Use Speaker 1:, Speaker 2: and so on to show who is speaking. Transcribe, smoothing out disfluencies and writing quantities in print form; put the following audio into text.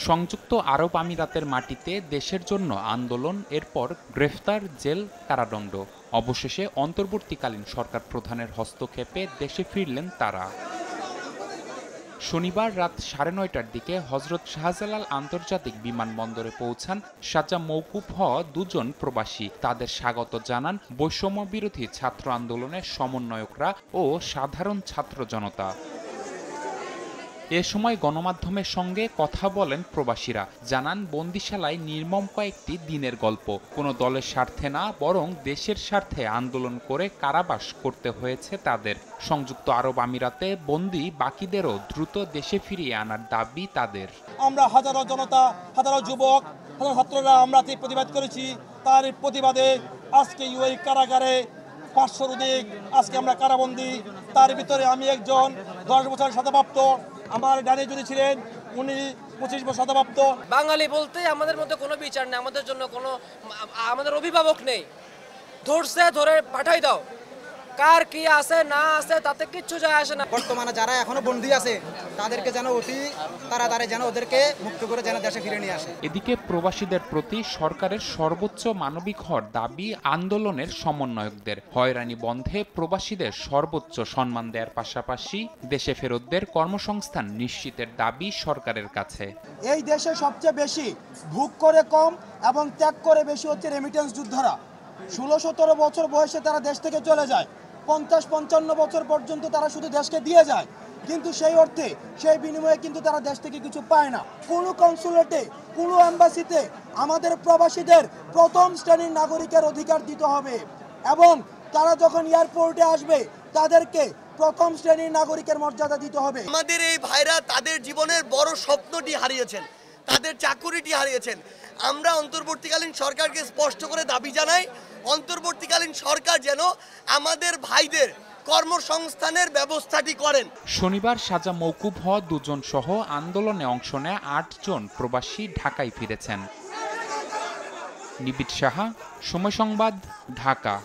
Speaker 1: সংযুক্ত আরব আমিরাতের মাটিতে দেশের জন্য আন্দোলন, এরপর গ্রেফতার, জেল, কারাদণ্ড। অবশেষে অন্তর্বর্তীকালীন সরকার প্রধানের হস্তক্ষেপে দেশে ফিরলেন তারা। শনিবার রাত 9:30টার দিকে হজরত শাহজালাল আন্তর্জাতিক বিমানবন্দরে পৌঁছান সাজা মওকুফ হওয়া দুজন প্রবাসী। তাদের স্বাগত জানান বৈষম্য বিরোধী ছাত্র আন্দোলনের সমন্বয়করা ও সাধারণ ছাত্র জনতা। এ সময় গণমাধ্যমের সঙ্গে কথা বলেন প্রবাসীরা, জানান বন্দিশালায় নির্মম কয়েকটি দিনের গল্প। কোনো দলের স্বার্থে না, বরং দেশের স্বার্থে আন্দোলন করে কারাবাস করতে হয়েছে তাদের। সংযুক্ত আরব আমিরাতে বন্দী বাকিদেরও দ্রুত দেশে ফিরিয়ে আনার দাবি তাদের।
Speaker 2: আমরা হাজারো জনতা, হাজারো যুবক, হাজারো ছাত্ররা আমরা প্রতিবাদ করেছি। তার প্রতিবাদে আজকে ইউএই কারাগারে 500-র অধিক আজকে আমরা কারাবন্দী। তার ভিতরে আমি একজন 10 বছর সাজাপ্রাপ্ত, আমার ডানে যিনি ছিলেন উনি 25 বছর সাজাপ্রাপ্ত।
Speaker 3: বাঙালি বলতে আমাদের মধ্যে কোনো বিচার নেই, আমাদের জন্য কোনো আমাদের অভিভাবক নেই। ধরছে ধরে পাঠাই দাও, কার কি আছে না আছে তাতে কিচ্ছু যায় আসে না।
Speaker 4: বর্তমানে যারা এখনো বন্দী আছে তাদেরকে যেন অতি তাড়াতাড়ি যেন ওদেরকে মুক্ত করে যেন দেশে ফিরে নিয়ে আসে।
Speaker 1: এদিকে প্রবাসীদের প্রতি সরকারের সর্বোচ্চ মানবিক হওয়ার দাবি আন্দোলনের সমন্বয়কদের। হয়রানি বন্ধে প্রবাসীদের সর্বোচ্চ সম্মান দেওয়ার পাশাপাশি দেশে ফেরতদের কর্মসংস্থান নিশ্চিতের দাবি সরকারের কাছে।
Speaker 2: এই দেশে সবচেয়ে বেশি ভোগ করে কম এবং ত্যাগ করে বেশি হচ্ছে রেমিটেন্স যোদ্ধারা। 16-17 বছর বয়সে তারা দেশ থেকে চলে যায়, 50-55 বছর পর্যন্ত তারা শুধু দেশকে দিয়ে যায়, কিন্তু সেই অর্থে সেই বিনিময়ে কিন্তু তারা দেশ থেকে কিছু পায় না। কোনো কনসুলেটে, কোনো এম্বাসিতে আমাদের প্রবাসীদের প্রথম শ্রেণীর নাগরিকের অধিকার দিতে হবে এবং তারা যখন এয়ারপোর্টে আসবে তাদেরকে প্রথম শ্রেণীর নাগরিকের মর্যাদা দিতে হবে।
Speaker 5: আমাদের এই ভাইরা তাদের জীবনের বড় স্বপ্নটি হারিয়েছেন, তাদের চাকুরিটি হারিয়েছেন। আমরা অন্তর্বর্তীকালীন সরকারকে স্পষ্ট করে দাবি জানাই, অন্তর্বর্তীকালীন সরকার যেন আমাদের ভাইদের কর্মসংস্থানের ব্যবস্থাটি করেন।
Speaker 1: শনিবার সাজা মওকুফ হওয়া দুজন সহ আন্দোলনে অংশ নেয় 8 জন প্রবাসী ঢাকায় ফিরেছেন। নিবিড় সাহা, সময় সংবাদ, ঢাকা।